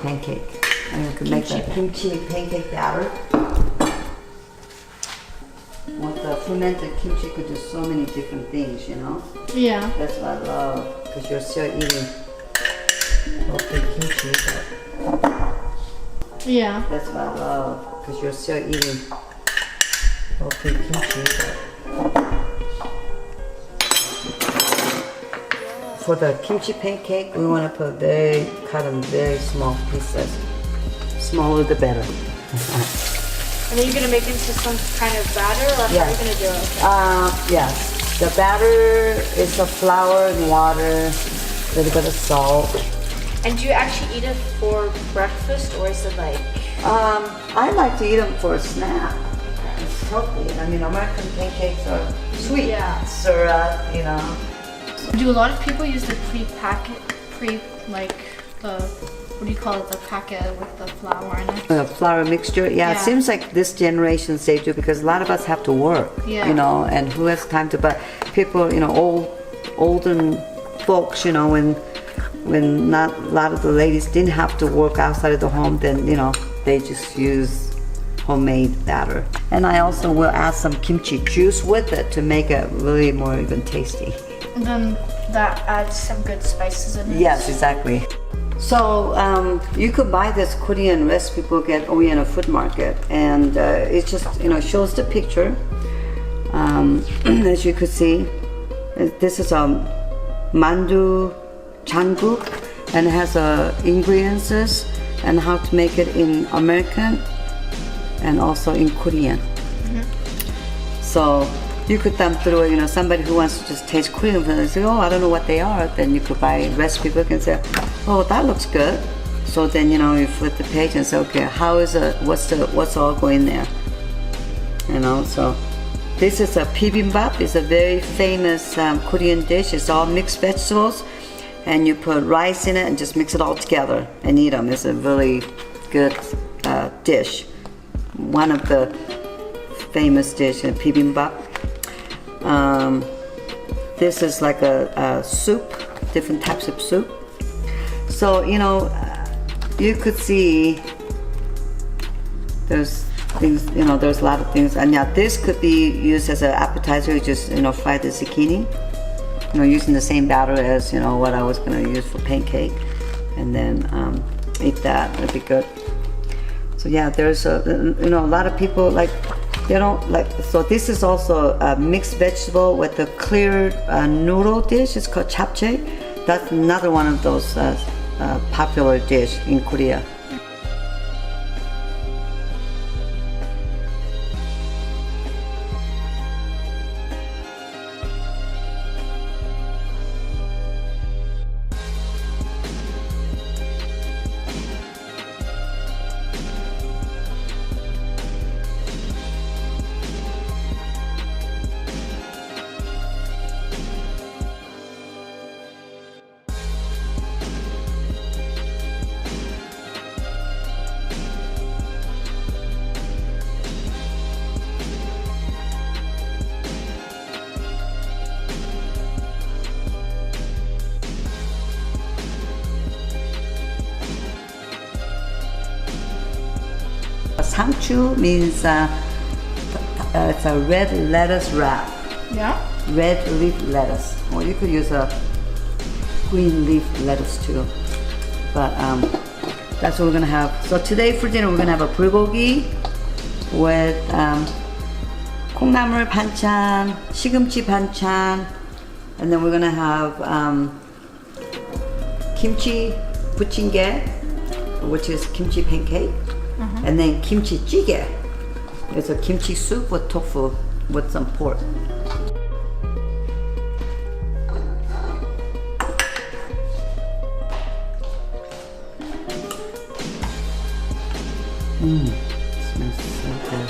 pancake. And you can make a kimchi pancake batter. With the fermented kimchi, you could do so many different things, you know? Yeah. That's what I love, because you're still eating healthy kimchi. Yeah. That's what I love, because you're still eating healthy kimchi. For the kimchi pancake, we want to cut them very small pieces. Smaller the better. And then you're gonna make into some kind of batter, or how are you gonna do it? Yes. The batter is the flour and water, a little bit of salt. And do you actually eat it for breakfast, or is it like? I like to eat them for a snack. It's healthy. I mean, American pancakes are sweet. Yeah. Syrup, you know. Do a lot of people use the what do you call it, the packet with the flour in it? The flour mixture, yeah, it seems like this generation they do, because a lot of us have to work, you know, and who has time to, but people, you know, olden folks, you know, when not a lot of the ladies didn't have to work outside of the home, then, you know, they just use homemade batter. And I also will add some kimchi juice with it to make it really more even tasty. And then that adds some good spices in it. Yes, exactly. So you could buy this Korean recipe book at Oriental Food Market, and it just, you know, shows the picture. As you could see, this is a mandu jangguk, and it has ingredients and how to make it in American and also in Korean. So you could thumb through, you know, somebody who wants to just taste Korean food and say, oh, I don't know what they are, then you could buy a recipe book and say, oh, that looks good. So then, you know, you flip the page and say, okay, how is it, what's all going there? You know, so this is a bibimbap. It's a very famous Korean dish. It's all mixed vegetables, and you put rice in it and just mix it all together and eat them. It's a really good dish. One of the famous dishes, bibimbap. This is like a soup, different types of soup. So, you know, you could see there's things, you know, there's a lot of things. And yeah, this could be used as an appetizer. You just, you know, fry the zucchini, you know, using the same batter as, you know, what I was going to use for pancake. And then eat that, it'd be good. So yeah, there's you know, a lot of people like, they don't like, so this is also a mixed vegetable with a clear noodle dish. It's called japchae. That's another one of those popular dish in Korea. Sangchu means it's a red lettuce wrap. Yeah? Red leaf lettuce. Or you could use a green leaf lettuce too. But that's what we're gonna have. So today for dinner we're gonna have a bulgogi with 콩나물 반찬, 시금치 반찬, and then we're gonna have kimchi 부침개, which is kimchi pancake. And then kimchi jjigae. It's a kimchi soup with tofu with some pork. Smells so good.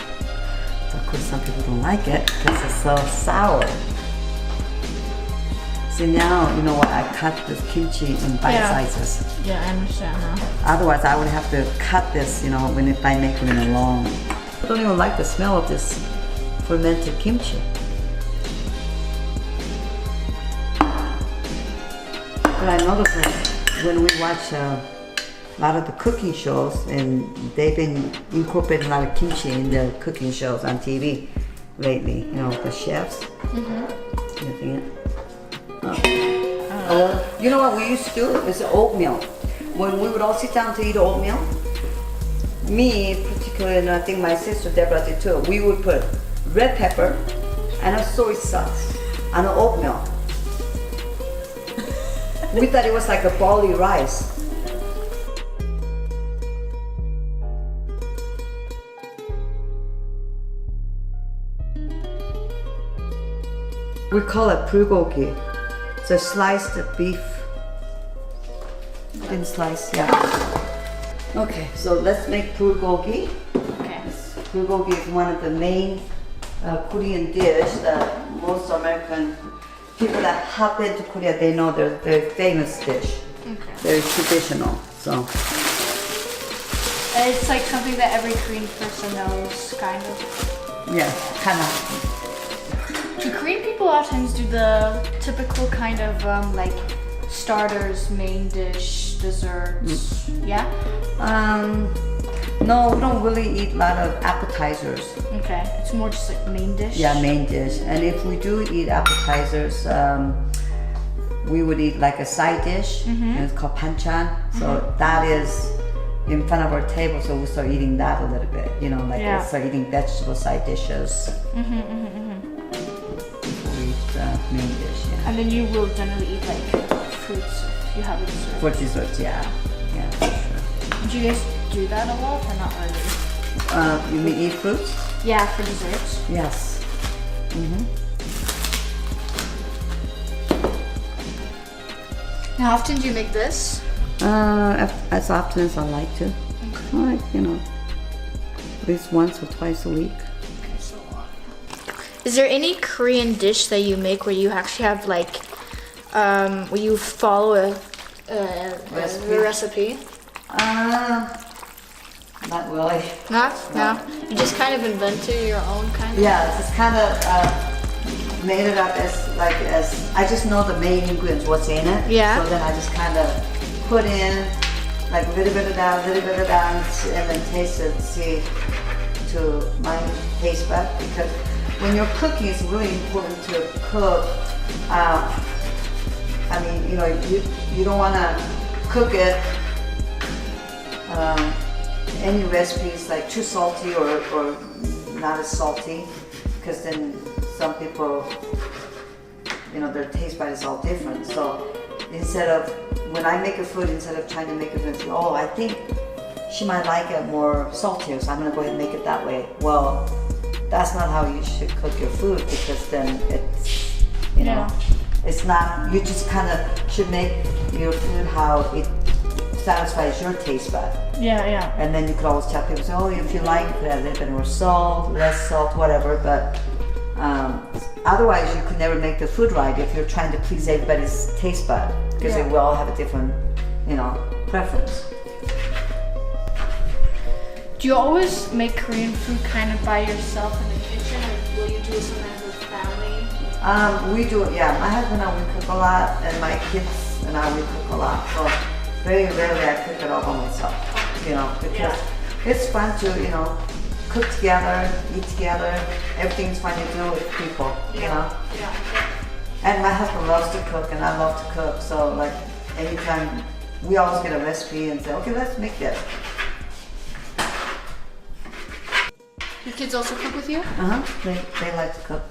Of course, some people don't like it because it's so sour. See, now you know what, I cut this kimchi in bite sizes. Yeah, I understand now. Otherwise, I would have to cut this, you know, if I make it in a long. I don't even like the smell of this fermented kimchi. But I noticed that when we watch a lot of the cooking shows, and they've been incorporating a lot of kimchi in the cooking shows on TV lately. You know, the chefs. You know what we used to do is oatmeal. When we would all sit down to eat oatmeal, me particularly, and I think my sister Deborah did too, we would put red pepper and a soy sauce on the oatmeal. We thought it was like a barley rice. We call it bulgogi. It's a sliced beef. Thin slice, yeah. Okay, so let's make bulgogi. Okay. Bulgogi is one of the main Korean dish that most American people that hop into Korea, they know their famous dish. Okay. Very traditional. So And it's like something that every Korean person knows, kind of. yeah, kind of. Do Korean people a lot of times do the typical kind of like starters, main dish, desserts? Yeah? No, we don't really eat a lot of appetizers. Okay. It's more just like main dish? Yeah, main dish. And if we do eat appetizers, we would eat like a side dish. And it's called pancakes. So that is in front of our table, so we start eating that a little bit. You know, like we start eating vegetable side dishes. We eat main dish, yeah. And then you will generally eat like fruits if you have a dessert. For desserts, yeah. Yeah, for sure. Do you guys do that a lot or not really? You mean eat fruits? Yeah, for desserts. Yes. How often do you make this? As often as I like to. Like, you know, at least once or twice a week. Okay, so is there any Korean dish that you make where you actually have like, where you follow a recipe? Not really. Not? No. You just kind of invented your own kind of? Yeah, it's kind of made it up as I just know the main ingredients, what's in it. Yeah. So then I just kind of put in like a little bit of that, and then taste it, see to my taste bud. Because when you're cooking, it's really important to cook. I mean, you know, you don't want to cook it. Any recipes like too salty or not as salty, because then some people, you know, their taste bud is all different. So instead of, when I make a food, instead of trying to make it and say, oh, I think she might like it more saltier, so I'm gonna go ahead and make it that way. Well, that's not how you should cook your food, because then it's, you know, it's not, you just kind of should make your food how it satisfies your taste bud. Yeah, yeah. And then you could always tell people, say, oh, if you like, put a little bit more salt, less salt, whatever. But otherwise, you could never make the food right if you're trying to please everybody's taste bud, because we all have a different, you know, preference. Do you always make Korean food kind of by yourself in the kitchen, or will you do it sometimes with family? We do, yeah. My husband and I, we cook a lot, and my kids and I, we cook a lot. So very rarely I cook it all by myself, you know, because it's fun to, you know, cook together, eat together. Everything's fun to do with people, you know. Yeah. And my husband loves to cook, and I love to cook. So like anytime, we always get a recipe and say, okay, let's make this. Your kids also cook with you? They like to cook.